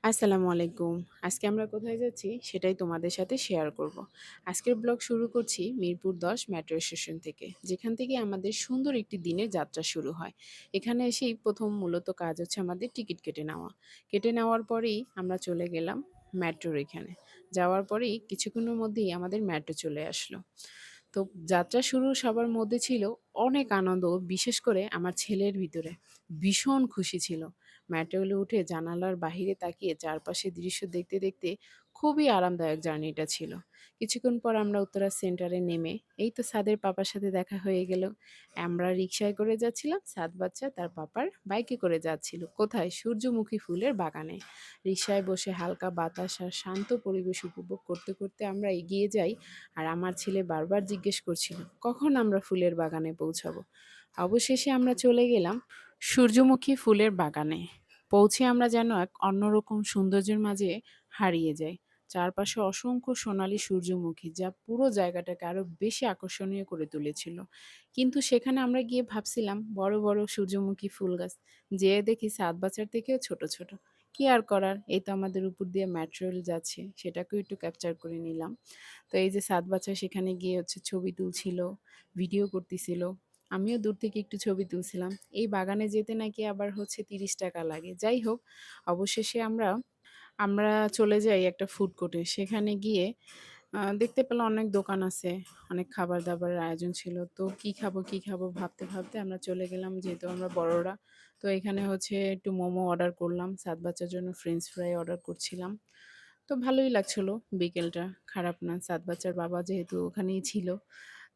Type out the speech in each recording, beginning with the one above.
আসসালামু আলাইকুম। আজকে আমরা কোথায় যাচ্ছি সেটাই তোমাদের সাথে শেয়ার করব। আজকের ব্লগ শুরু করছি মিরপুর ১০ মেট্রো স্টেশন থেকে, যেখান থেকে আমাদের সুন্দর একটি দিনের যাত্রা শুরু হয়। এখানে এসেই ১ম মূলত কাজ হচ্ছে আমাদের টিকিট কেটে নেওয়া। কেটে নেওয়ার পরেই আমরা চলে গেলাম মেট্রোর এখানে। যাওয়ার পরেই কিছুক্ষণের মধ্যেই আমাদের মেট্রো চলে আসলো। তো যাত্রা শুরু সবার মধ্যে ছিল অনেক আনন্দ, বিশেষ করে আমার ছেলের ভিতরে। ভীষণ খুশি ছিল। মেট্রোলে উঠে জানালার বাহিরে তাকিয়ে চারপাশের দৃশ্য দেখতে, দেখতে খুবই আরামদায়ক জার্নিটা ছিল। কিছুক্ষণ পর আমরা উত্তরা সেন্টারে নেমে এই তো সাদের পাপার সাথে দেখা হয়ে গেল। আমরা রিকশায় করে যাচ্ছিলাম, সাদ বাচ্চা তার পাপার বাইকে করে যাচ্ছিল। কোথায়? সূর্যমুখী ফুলের বাগানে। রিকশায় বসে হালকা বাতাস আর শান্ত পরিবেশ উপভোগ করতে, করতে আমরা এগিয়ে যাই। আর আমার ছেলে বারবার জিজ্ঞেস করছিল, কখন আমরা ফুলের বাগানে পৌঁছাবো? অবশেষে আমরা চলে গেলাম সূর্যমুখী ফুলের বাগানে। পৌঁছে আমরা যেন এক অন্যরকম সৌন্দর্যের মাঝে হারিয়ে যাই। চারপাশে অসংখ্য সোনালী সূর্যমুখী, যা পুরো জায়গাটাকে আরো বেশি আকর্ষণীয় করে তুলেছিল। কিন্তু সেখানে আমরা গিয়ে ভাবছিলাম বড়, বড় সূর্যমুখী ফুল গাছ। যেয়ে দেখি সাত বাচার থেকেও ছোট, ছোট। কি আর করার? এই তো আমাদের উপর দিয়ে মেট্রো রেল যাচ্ছে, সেটাকেও একটু ক্যাপচার করে নিলাম। তো এই যে সাত বাচ্চা সেখানে গিয়ে হচ্ছে ছবি তুলছিল, ভিডিও করতেছিল। আমিও দূর থেকে একটু ছবি তুলছিলাম। এই বাগানে যেতে নাকি আবার হচ্ছে ৳৩০ লাগে। যাই হোক, অবশেষে আমরা আমরা চলে যাই একটা ফুড কোর্টে। সেখানে গিয়ে দেখতে পেলাম অনেক দোকান আছে, অনেক খাবার-দাবারের আয়োজন ছিল। তো কি খাবো, কি খাবো ভাবতে, ভাবতে আমরা চলে গেলাম, যেহেতু আমরা বড়রা। তো এখানে হচ্ছে একটু মোমো অর্ডার করলাম। সাত বাচ্চার জন্য ফ্রেঞ্চ ফ্রাই অর্ডার করছিলাম। তো ভালোই লাগছিল বিকেলটা, খারাপ না। সাত বাচ্চার বাবা যেহেতু ওখানেই ছিল।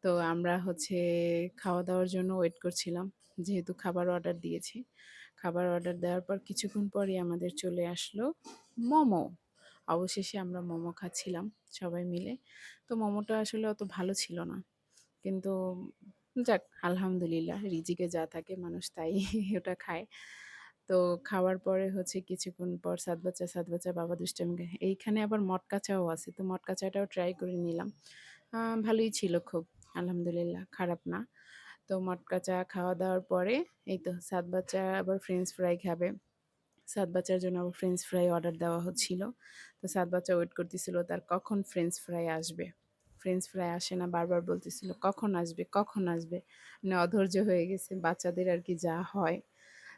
তো আমরা হচ্ছে খাওয়া-দাওয়ার জন্য ওয়েট করছিলাম। যেহেতু খাবার অর্ডার দিয়েছি। খাবার অর্ডার দেওয়ার পর কিছুক্ষণ পরেই আমাদের চলে আসলো মোমো। অবশেষে আমরা মোমো খাচ্ছিলাম সবাই মিলে। তো মোমোটা আসলে অত ভালো ছিল না। কিন্তু যাক, আলহামদুলিল্লাহ, রিজিকে যা থাকে মানুষ তাই ওটা খায়। তো খাওয়ার পরে হচ্ছে কিছুক্ষণ পর সাত বাচ্চা বাবা দুষ্টামি এইখানে আবার মটকা চাও আছে। তো মটকা চাটাও ট্রাই করে নিলাম। ভালোই ছিল খুব। আলহামদুলিল্লাহ, খারাপ না। তো মটকা চা খাওয়া-দাওয়ার পরে এই তো সাত বাচ্চা আবার ফ্রেঞ্চ ফ্রাই খাবে। সাত বাচ্চার জন্য আবার ফ্রেঞ্চ ফ্রাই অর্ডার দেওয়া হচ্ছিল। তো সাত বাচ্চা ওয়েট করতেছিল তার কখন ফ্রেঞ্চ ফ্রাই আসবে। ফ্রেঞ্চ ফ্রাই আসে না, বারবার বলতেছিল, "কখন আসবে, কখন আসবে?" মানে অধৈর্য হয়ে গেছে। বাচ্চাদের আরকি যা হয়।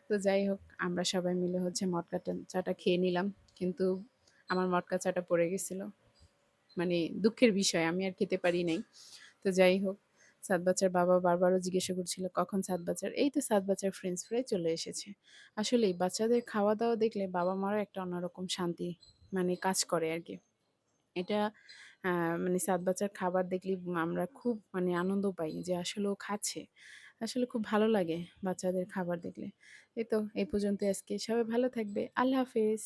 তো যাই হোক, আমরা সবাই মিলে হচ্ছে চাটা খেয়ে নিলাম। কিন্তু আমার মটকা চাটা পড়ে গেছিল। মানে দুঃখের বিষয়, আমি আর খেতে পারি নাই। তো যাই হোক, সাত বাচ্চার বাবা বারবারও জিজ্ঞাসা করছিল, "কখন সাত বাচ্চার?" এই তো সাত বাচ্চার ফ্রেঞ্চ ফ্রাই চলে এসেছে। আসলেই বাচ্চাদের খাওয়া-দাওয়া দেখলে বাবা-মারও একটা অন্যরকম শান্তি মানে কাজ করে আরকি। এটা আ মানে সাত বাচ্চার খাবার দেখলেই আমরা খুব মানে আনন্দ পাই যে আসলে ও খাচ্ছে। আসলে খুব ভালো লাগে বাচ্চাদের খাবার দেখলে। এই তো এই পর্যন্তই আজকে। সবাই ভালো থাকবে। আল্লাহ হাফেজ।